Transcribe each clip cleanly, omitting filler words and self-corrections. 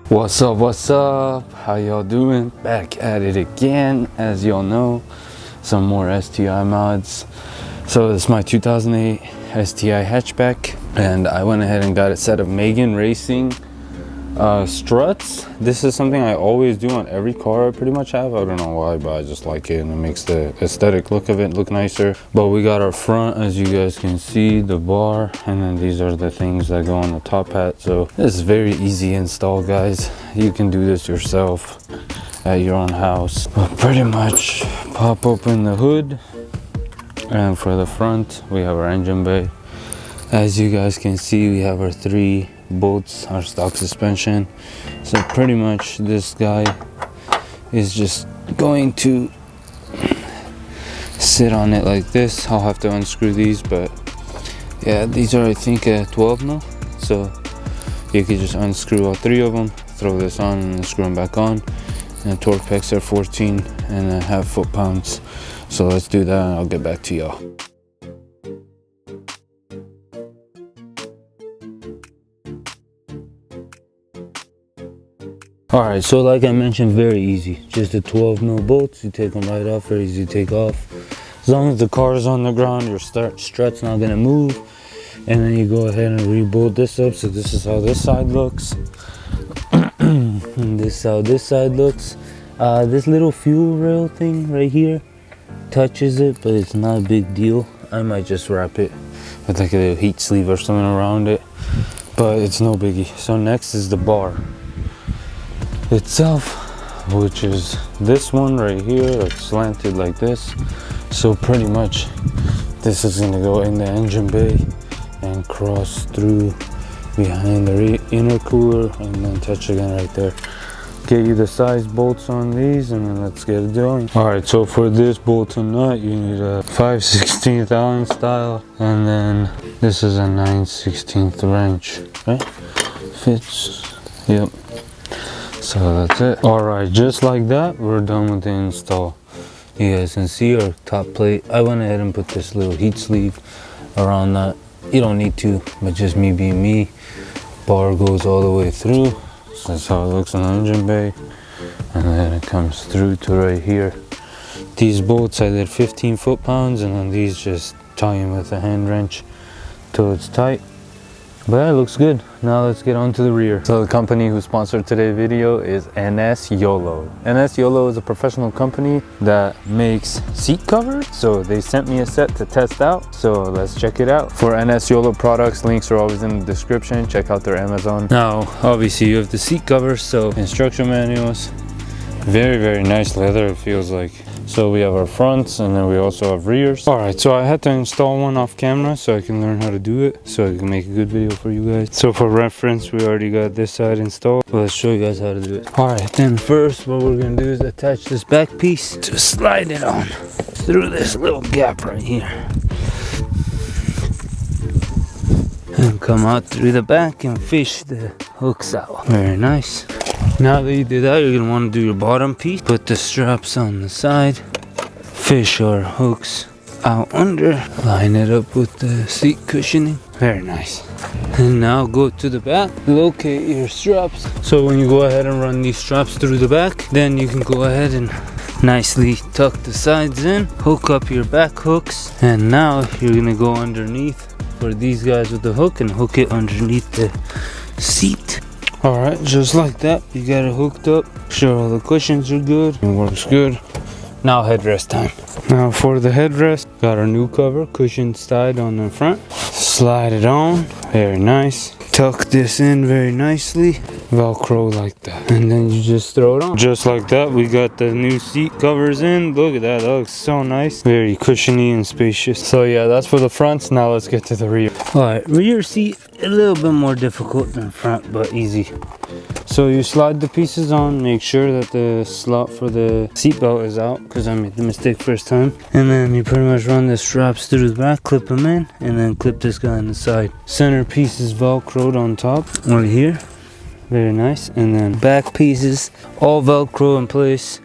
What's up, how y'all doing? Back at it again. As y'all know, some more STI mods. So this is my 2008 STI hatchback, and I went ahead and got a set of Megan Racing struts. This is something I always do on every car I pretty much have. I don't know why, but I just like it and it makes the aesthetic look of it look nicer. But we got our front, as you guys can see, the bar, and then these are the things that go on the top hat. So this is very easy install, guys. You can do this yourself at your own house. But pretty much pop open the hood, and for the front we have our engine bay. As you guys can see, we have our 3 bolts, our stock suspension. So pretty much this guy is just going to sit on it like this. I'll have to unscrew these, but yeah, these are I think 12 now, so you could just unscrew all 3 of them, throw this on and screw them back on. And torque pegs are 14.5 foot-pounds. So let's do that and I'll get back to y'all. Alright, so like I mentioned, very easy. Just the 12mm bolts, you take them right off, very easy to take off. As long as the car is on the ground, your strut's not gonna move. And then you go ahead and rebolt this up. So this is how this side looks. And this is how this side looks. This little fuel rail thing right here touches it, but it's not a big deal. I might just wrap it with like a little heat sleeve or something around it, but it's no biggie. So next is the bar itself, which is this one right here. It's slanted like this, so pretty much this is going to go in the engine bay and cross through behind the intercooler and then touch again right there. Get you the size bolts on these and then let's get it going. Alright, so for this bolt and nut you need a 5/16 Allen style, and then this is a 9/16 wrench, right? Fits, yep. So that's it. Alright, just like that, we're done with the install. You guys can see our top plate. I went ahead and put this little heat sleeve around that. You don't need to, but just me being me. Bar goes all the way through. So that's how it looks in the engine bay. And then it comes through to right here. These bolts I did 15 foot-pounds, and then these just tie in with a hand wrench till it's tight. But it looks good. Now let's get on to the rear. So the company who sponsored today's video is NS YOLO. NS YOLO is a professional company that makes seat covers. So they sent me a set to test out. So let's check it out. For NS YOLO products, links are always in the description. Check out their Amazon. Now, obviously you have the seat covers, so instruction manuals. Very, very nice leather, it feels like. So we have our fronts and then we also have rears. Alright, so I had to install one off camera so I can learn how to do it, so I can make a good video for you guys. So for reference, we already got this side installed. But let's show you guys how to do it. Alright, then first what we're gonna do is attach this back piece. Just slide it on through this little gap right here. And come out through the back and fish the hooks out. Very nice. Now that you did that, you're gonna want to do your bottom piece. Put the straps on the side. Fish our hooks out under. Line it up with the seat cushioning. Very nice. And now go to the back. Locate your straps. So when you go ahead and run these straps through the back, then you can go ahead and nicely tuck the sides in. Hook up your back hooks. And now you're gonna go underneath for these guys with the hook and hook it underneath the seat. Alright, just like that, you got it hooked up. Sure all the cushions are good. It works good. Now headrest time. Now for the headrest, got our new cover, cushions tied on the front. Slide it on, very nice. Tuck this in very nicely. Velcro like that. And then you just throw it on. Just like that, we got the new seat covers in. Look at that, that looks so nice. Very cushiony and spacious. So yeah, that's for the fronts. Now let's get to the rear. Alright, rear seat, a little bit more difficult than front, but easy. So you slide the pieces on, make sure that the slot for the seat belt is out, because I made the mistake first time. And then you pretty much run the straps through the back, clip them in, and then clip this guy on the side. Center piece is Velcroed on top, right here. Very nice. And then back pieces, all Velcro in place.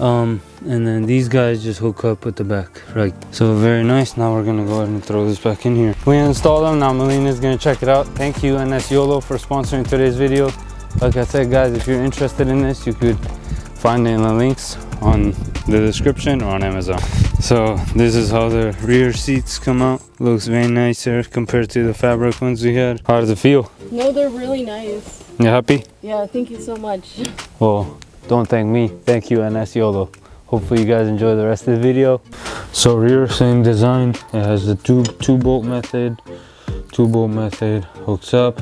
And then these guys just hook up with the back, right? So very nice. Now we're gonna go ahead and throw this back in here. We installed them. Now Melina's gonna check it out. Thank you NS YOLO for sponsoring today's video. like I said, guys, if you're interested in this, you could find it in the links on the description or on Amazon. So this is how the rear seats come out. Looks very nicer compared to the fabric ones we had. How does it feel? No, they're really nice. You happy? Yeah, thank you so much. Well, don't thank me. Thank you, NS YOLO. Hopefully you guys enjoy the rest of the video. So rear, same design. It has the two bolt method. 2-bolt method, hooks up,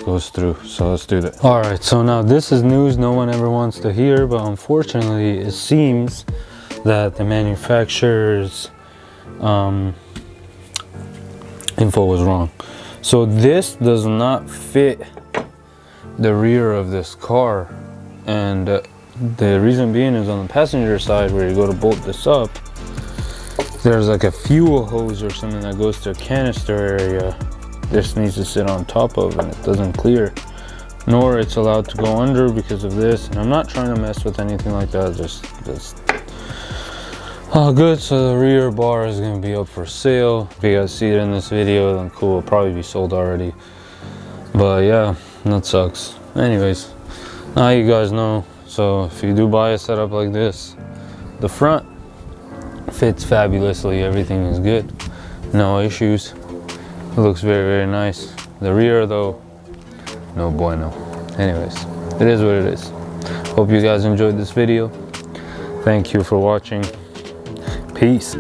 goes through. So let's do that. All right, so now this is news no one ever wants to hear, but unfortunately it seems that the manufacturer's info was wrong. So this does not fit the rear of this car, and the reason being is on the passenger side where you go to bolt this up, there's like a fuel hose or something that goes to a canister area. This needs to sit on top of, and it doesn't clear, nor it's allowed to go under because of this. And I'm not trying to mess with anything like that, just oh good. So the rear bar is going to be up for sale. If you guys see it in this video, then cool, it'll probably be sold already, but yeah, that sucks. Anyways, now you guys know. So if you do buy a setup like this, the front fits fabulously, everything is good, no issues. It looks very, very nice. The rear though, no bueno. Anyways, it is what it is. Hope you guys enjoyed this video. Thank you for watching. Peace.